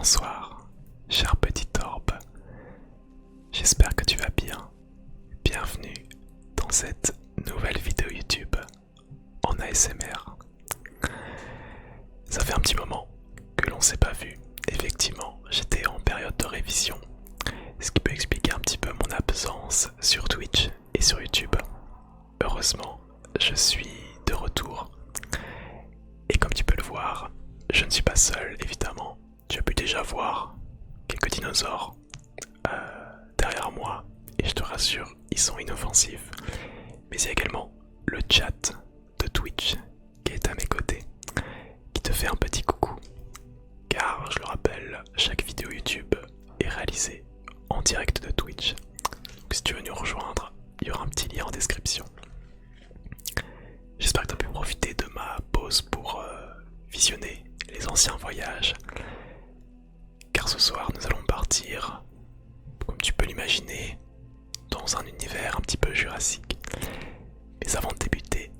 Bonsoir, cher petit orbe. J'espère que tu vas bien. Bienvenue dans cette nouvelle vidéo YouTube en ASMR. Ça fait un petit moment que l'on s'est pas vu. Effectivement, j'étais en période de révision, ce qui peut expliquer un petit peu mon absence sur Twitch et sur YouTube. Heureusement, je suis de retour. Et comme tu peux le voir, je ne suis pas seul, évidemment. Tu as pu déjà voir quelques dinosaures derrière moi, et je te rassure, ils sont inoffensifs. Mais il y a également le chat de Twitch qui est à mes côtés, qui te fait un petit coucou. Car, je le rappelle, chaque vidéo YouTube est réalisée en direct de Twitch. Donc si tu veux nous rejoindre, il y aura un petit lien en description. J'espère que tu as pu profiter de ma pause pour visionner les anciens voyages. Car ce soir, nous allons partir, comme tu peux l'imaginer, dans un univers un petit peu jurassique. Mais avant de débuter,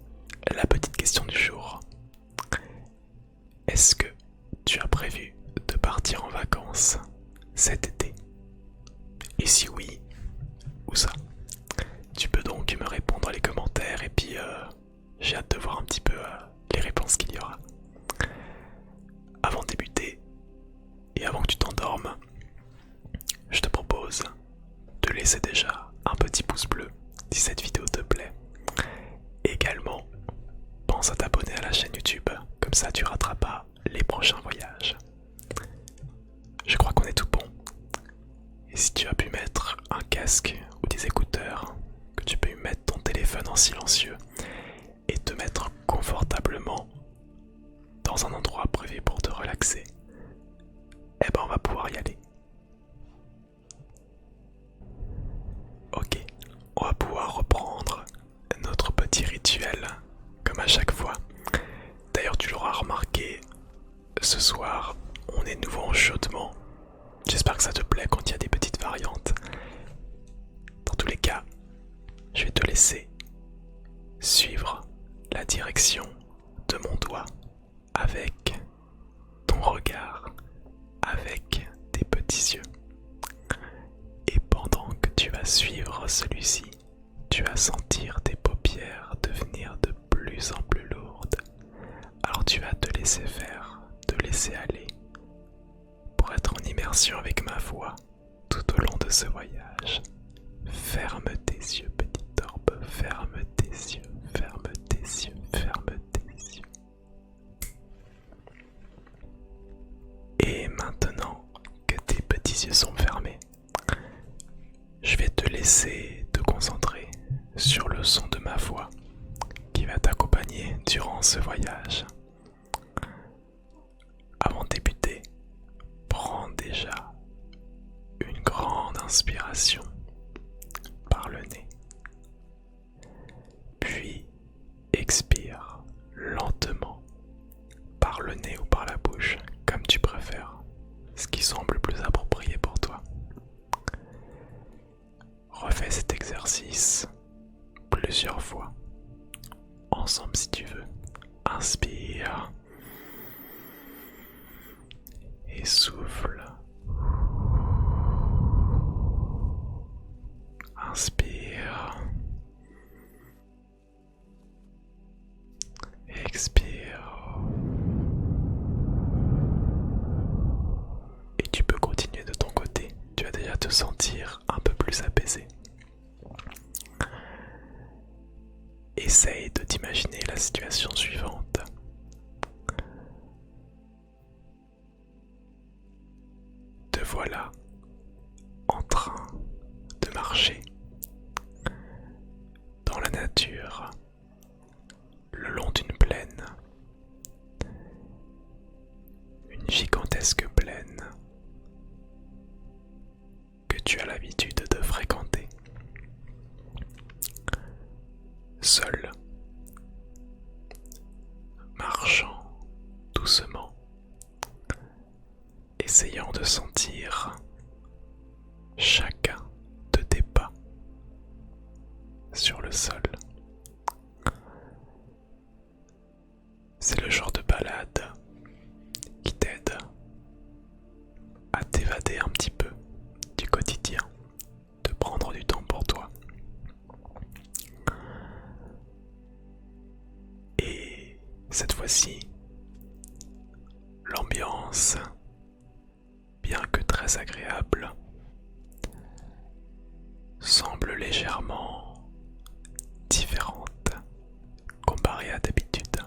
la petite question du jour. Est-ce que tu as prévu de partir en vacances cet été? Et si oui, où ça? Tu peux donc me répondre dans les commentaires et puis j'ai hâte de voir un petit peu les réponses qu'il y aura. Avant de débuter, et avant que tu t'endormes, je te propose de laisser déjà un petit pouce bleu si cette vidéo te plaît. Également, pense à t'abonner à la chaîne YouTube, comme ça tu rateras pas les prochains voyages. Je crois qu'on est tout bon. Et si tu as pu mettre un casque ou des écouteurs, que tu peux mettre ton téléphone en silencieux et te mettre confortablement dans un endroit prévu pour te relaxer, eh ben on va pouvoir y aller. Ok, on va pouvoir reprendre notre petit rituel comme à chaque fois. D'ailleurs tu l'auras remarqué, ce soir on est nouveau en chaudement. J'espère que ça te plaît quand il y a des petites variantes. Dans tous les cas, je vais te laisser suivre la direction de mon doigt avec ton regard, avec tes petits yeux. Et pendant que tu vas suivre celui-ci, tu vas sentir tes paupières devenir de plus en plus lourdes. Alors tu vas te laisser faire, te laisser aller, pour être en immersion avec ma voix tout au long de ce voyage. Ferme tes yeux, petit orbe, ferme tes yeux, ferme tes yeux, ferme tes yeux. Et maintenant que tes petits yeux sont fermés, je vais te laisser te concentrer sur le son de ma voix qui va t'accompagner durant ce voyage. Avant de débuter, prends déjà une grande inspiration par le nez, puis expire lentement par le nez ou par la bouche, comme tu préfères, ce qui semble plus approprié pour toi. Refais cet exercice plusieurs fois, ensemble si tu veux. Inspire et souffle. Inspire. Expire. Et tu peux continuer de ton côté. Tu vas déjà te sentir un peu plus apaisé. Essaye de t'imaginer la situation suivante. Te voilà en train de marcher dans la nature, le long d'une plaine, une gigantesque plaine que tu as l'habitude de fréquenter. Seul, marchant doucement, essayant de sentir chacun de tes pas sur le sol. C'est le genre de balade qui t'aide Cette fois-ci, l'ambiance, bien que très agréable, semble légèrement différente comparée à d'habitude.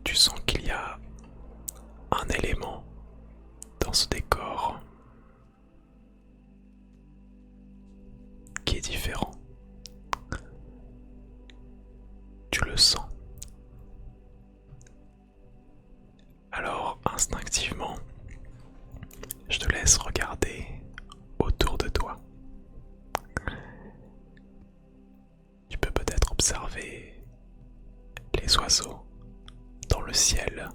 Tu sens qu'il y a un élément dans ce décor qui est différent. Tu le sens. Alors, instinctivement, je te laisse regarder autour de toi. Tu peux peut-être observer les oiseaux dans le ciel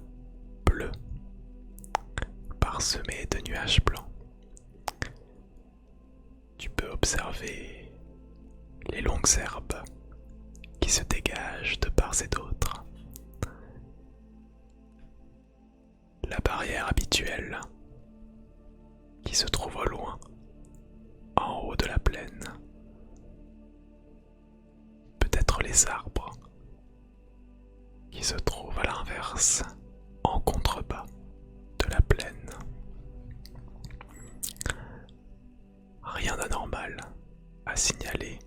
bleu, parsemé de nuages blancs. Tu peux observer les longues herbes qui se dégagent de part et d'autre. La barrière habituelle qui se trouve au loin, en haut de la plaine. Peut-être les arbres qui se trouvent à l'inverse, en contrebas de la plaine. Rien d'anormal à signaler,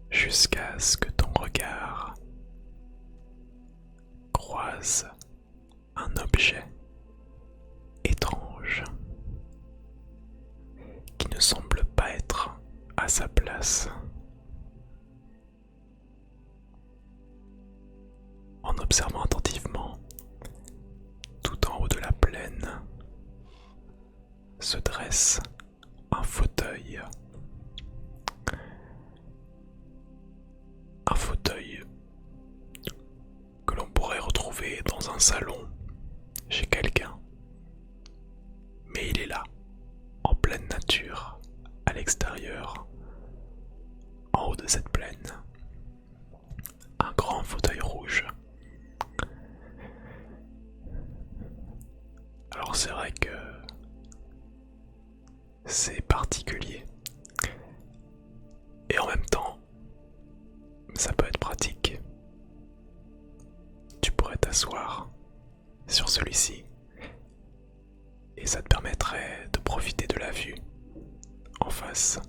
jusqu'à ce que ton regard croise un objet étrange qui ne semble pas être à sa place. En observant attentivement, tout en haut de la plaine se dresse un fauteuil. Un fauteuil que l'on pourrait retrouver dans un salon chez quelqu'un. Mais il est là, en pleine nature, à l'extérieur, en haut de cette plaine. Un grand fauteuil rouge. Alors c'est vrai que c'est particulier. Et en même temps, ça peut être pratique. Tu pourrais t'asseoir sur celui-ci et ça te permettrait de profiter de la vue en face,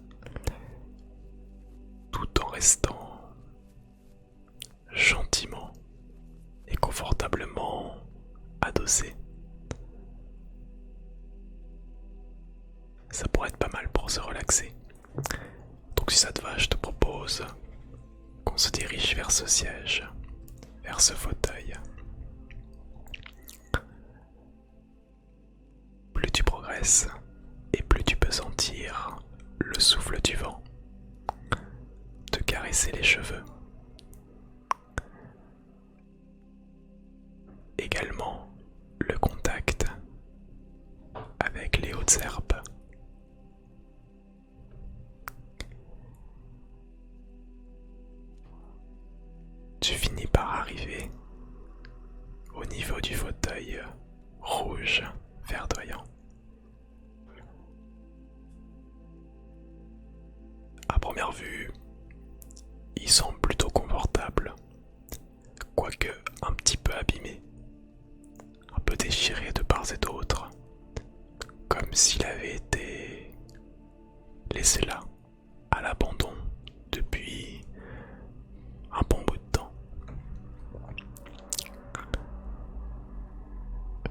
tout en restant gentiment et confortablement adossé. Ça pourrait être pas mal pour se relaxer. Donc si ça te va, je te propose qu'on se dirige vers ce siège, vers ce fauteuil. Plus tu progresses et plus tu peux sentir le souffle du vent te caresser les cheveux. Également le contact avec les hautes herbes. Tu finis par arriver au niveau du fauteuil rouge verdoyant. À première vue, il semble plutôt confortable, quoique un petit peu abîmé, un peu déchiré de part et d'autre, comme s'il avait été laissé là, à l'abandon, depuis un bon bout de temps.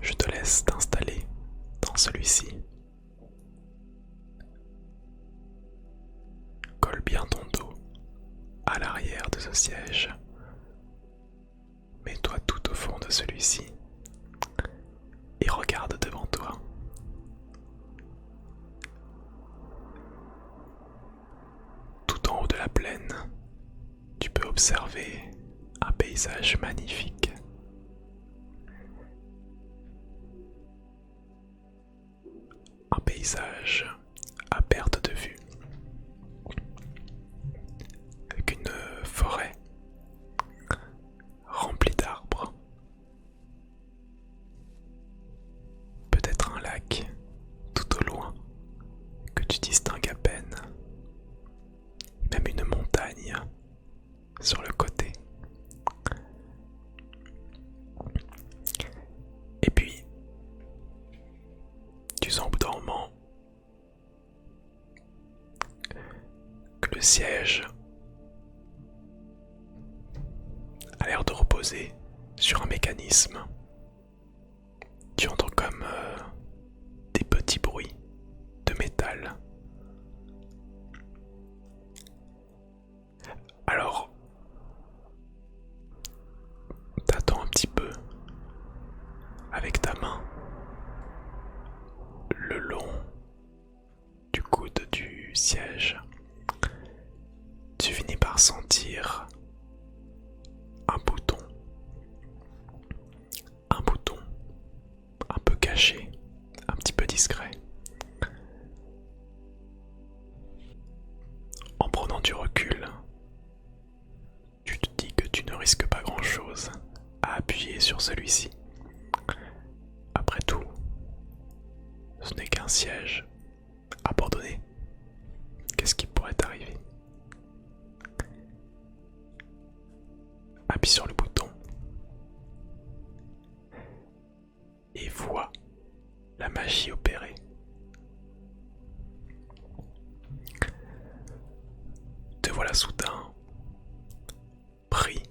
Je te laisse t'installer dans celui-ci. Colle bien ton dos à l'arrière de ce siège. Mets-toi tout au fond de celui-ci et regarde devant toi. Tout en haut de la plaine, tu peux observer un paysage magnifique. Un paysage à perte de vue, avec une forêt remplie d'arbres, peut-être un lac tout au loin que tu distingues à peine, ligne sur le côté. Et puis, tu sens au bout d'un moment que le siège a l'air de reposer sur un mécanisme. Tu entends comme des petits bruits de métal. Alors, t'attends un petit peu avec ta main le long du coude du siège. Tu finis par sentir un bouton un peu caché, un petit peu discret. En prenant du recul, tu te dis que tu ne risques pas grand-chose à appuyer sur celui-ci. Après tout, ce n'est qu'un siège abandonné. Qu'est-ce qui pourrait t'arriver? Appuie sur le bouton et vois la magie opérer. Te voilà soudain pris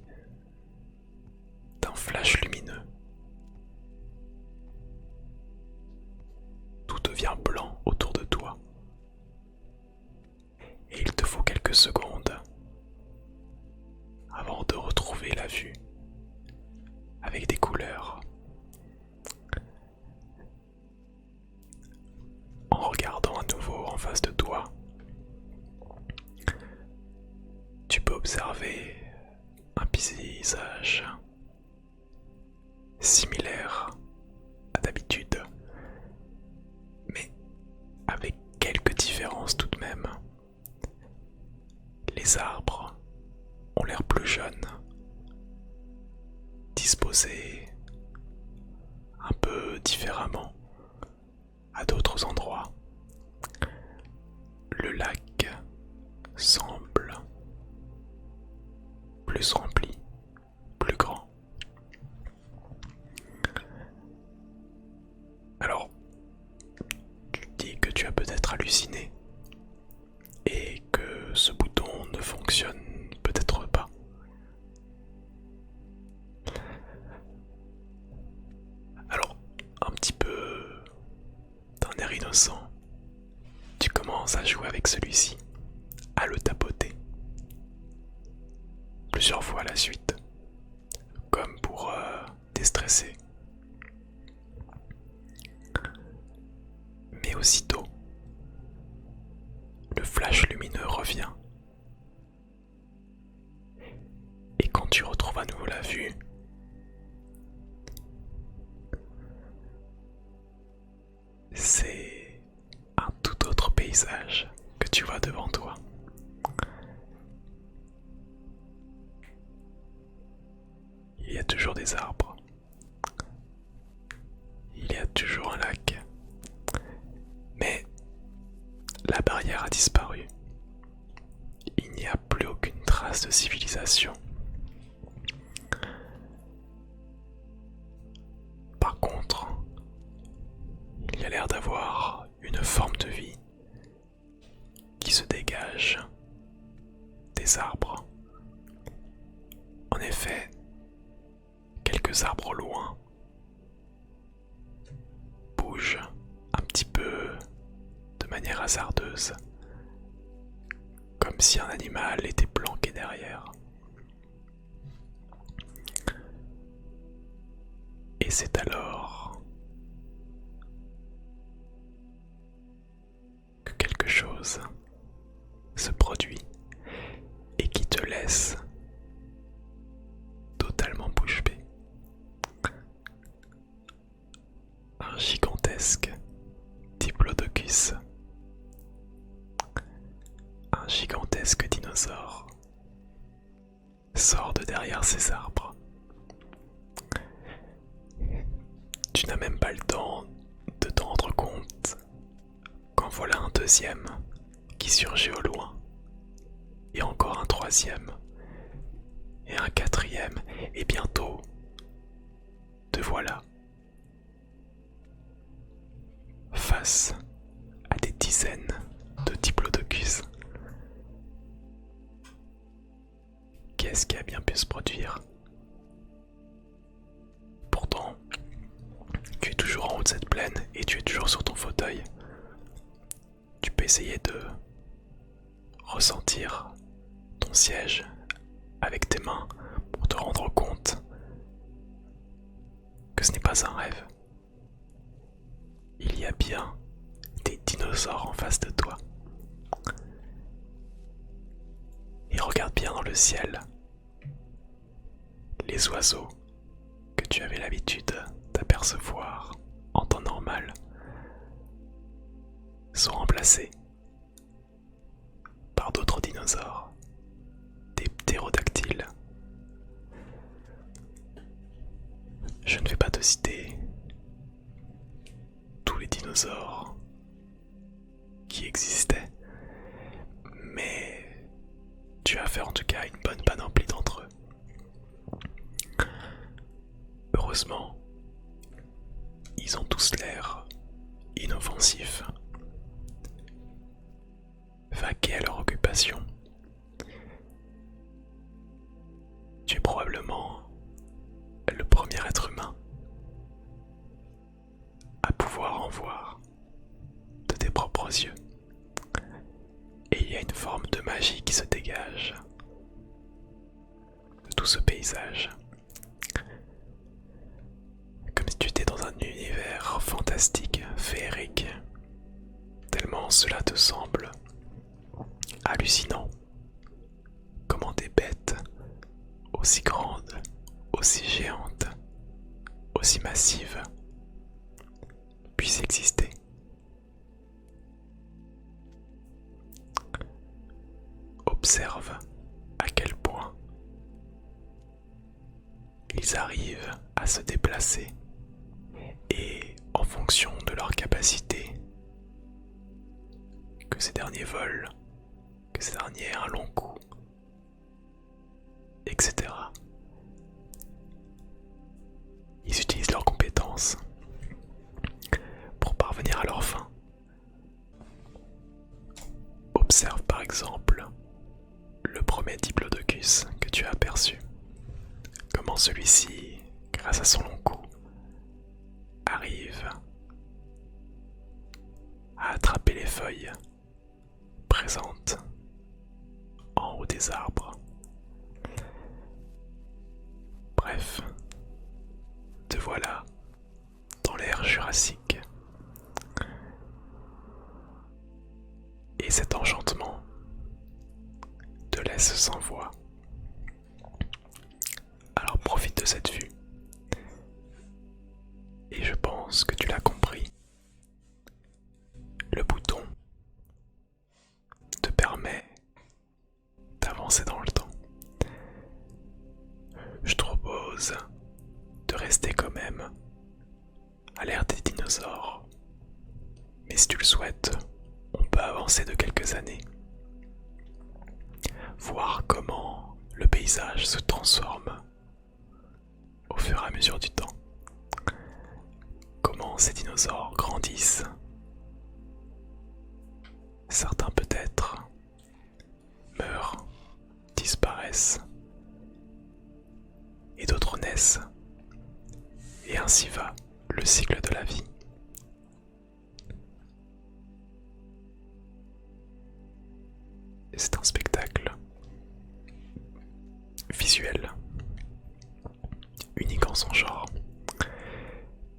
d'un flash lumineux. Tout devient blanc autour de toi. Et il te faut quelques secondes avant de retrouver la vue avec des couleurs. En regardant à nouveau en face de toi, tu peux observer un paysage similaire à d'habitude, mais avec quelques différences tout de même. Les arbres ont l'air plus jeunes, disposés un peu différemment à d'autres endroits. Le lac semble plus rempli, plus grand. Alors, tu te dis que tu as peut-être halluciné et que ce bouton ne fonctionne peut-être pas. Alors, un petit peu d'un air innocent, tu commences à jouer avec celui-ci, à le tapoter plusieurs fois à la suite, comme pour déstresser. Mais aussitôt, le flash lumineux revient. Et quand tu retrouves à nouveau la vue, c'est un tout autre paysage que tu vois devant toi. Il y a toujours des arbres. Il y a toujours un lac. Mais la barrière a disparu. Il n'y a plus aucune trace de civilisation. Par contre, il y a l'air d'avoir une forme de vie qui se dégage des arbres. En effet, quelques arbres au loin bougent un petit peu de manière hasardeuse, comme si un animal était planqué derrière. Et c'est alors que quelque chose se produit et qui te laisse totalement bouche bée. Un gigantesque diplodocus, un gigantesque dinosaure, sort de derrière ces arbres. Tu n'as même pas le temps de t'en rendre compte quand voilà un deuxième qui surgit au loin, et encore un troisième. troisième, et un quatrième, et bientôt, te voilà face à des dizaines de diplodocus. Qu'est-ce qui a bien pu se produire? Pourtant, tu es toujours en haut de cette plaine et tu es toujours sur ton fauteuil. Tu peux essayer de ressentir ton siège avec tes mains pour te rendre compte que ce n'est pas un rêve. Il y a bien des dinosaures en face de toi. Et regarde bien dans le ciel. Les oiseaux que tu avais l'habitude d'apercevoir en temps normal sont remplacés par d'autres dinosaures, des ptérodactyles. Je ne vais pas te citer tous les dinosaures qui existaient, mais tu as fait en tout cas une bonne panoplie d'entre eux. Heureusement, ils ont tous l'air inoffensifs, vaqués à leur occupation. Tu es probablement le premier être humain à pouvoir en voir de tes propres yeux. Et il y a une forme de magie qui se dégage de tout ce paysage. Comme si tu étais dans un univers fantastique, féerique, tellement cela te semble hallucinant. Comment des bêtes aussi grandes, aussi géantes, aussi massives puissent exister. Observe à quel point ils arrivent à se déplacer et en fonction de leur capacité, que ces derniers volent, que ces derniers aient un long cou, etc. Ils utilisent leurs compétences pour parvenir à leur fin. Observe par exemple le premier diplodocus que tu as aperçu. Comment celui-ci, grâce à son long cou, arrive à attraper les feuilles présentes en haut des arbres. Bref, te voilà dans l'ère jurassique. Et cet enchantement te laisse sans voix. Alors profite de cette vue. Et je pense que tu l'as compris. Le bouton te permet d'avancer dans le temps. Je te propose de rester quand même à l'ère des dinosaures. Mais si tu le souhaites, on peut avancer de quelques années. Voir comment le paysage se transforme au fur et à mesure du temps. Comment ces dinosaures grandissent. Certains peut-être meurent, disparaissent, et d'autres naissent. Et ainsi va le cycle de la vie. Et c'est un spectacle visuel, unique en son genre.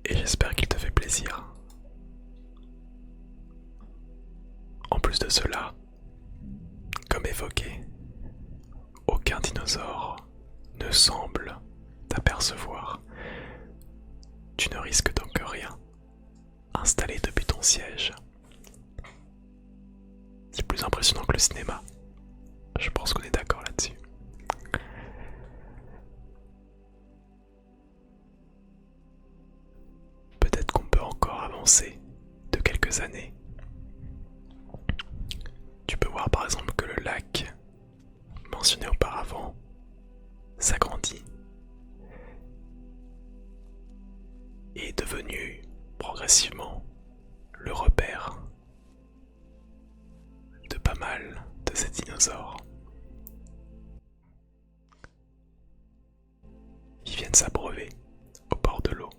Et j'espère qu'il te fait plaisir. En plus de cela, comme évoqué, aucun dinosaure ne semble t'apercevoir. Tu ne risques donc rien, installé depuis ton siège. C'est plus impressionnant que le cinéma. Je pense qu'on est d'accord là-dessus. Peut-être qu'on peut encore avancer de quelques années. Tu peux voir par exemple que le lac mentionné s'agrandit et est devenu progressivement le repère de pas mal de ces dinosaures. Ils viennent s'abreuver au bord de l'eau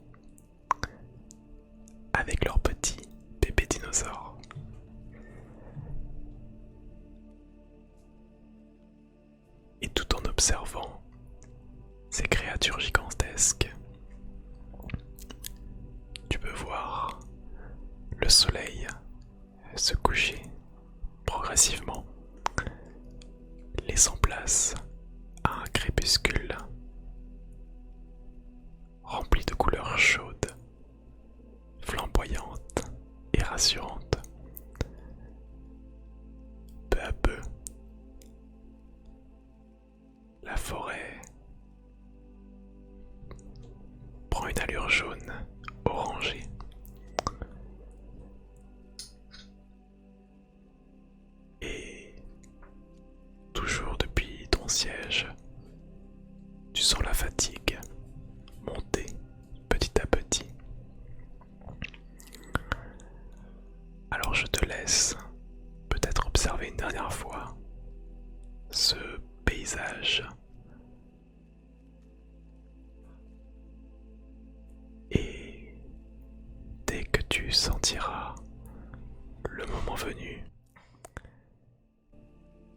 avec leurs petits bébés dinosaures. Et tout en observant ces créatures gigantesques, tu peux voir le soleil se coucher progressivement, laissant place à un crépuscule rempli de couleurs chaudes, flamboyantes et rassurantes. Peu à peu, la forêt prend une allure jaune, orangée. Et toujours depuis ton siège, tu sens la fatigue monter petit à petit. Alors je te laisse peut-être observer une dernière fois ce paysage et dès que tu sentiras le moment venu,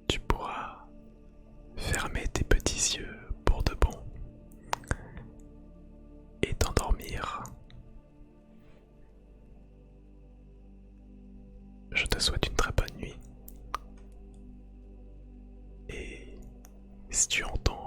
tu pourras fermer tes petits yeux pour de bon et t'endormir. Je te souhaite une très bonne nuit. Et si tu entends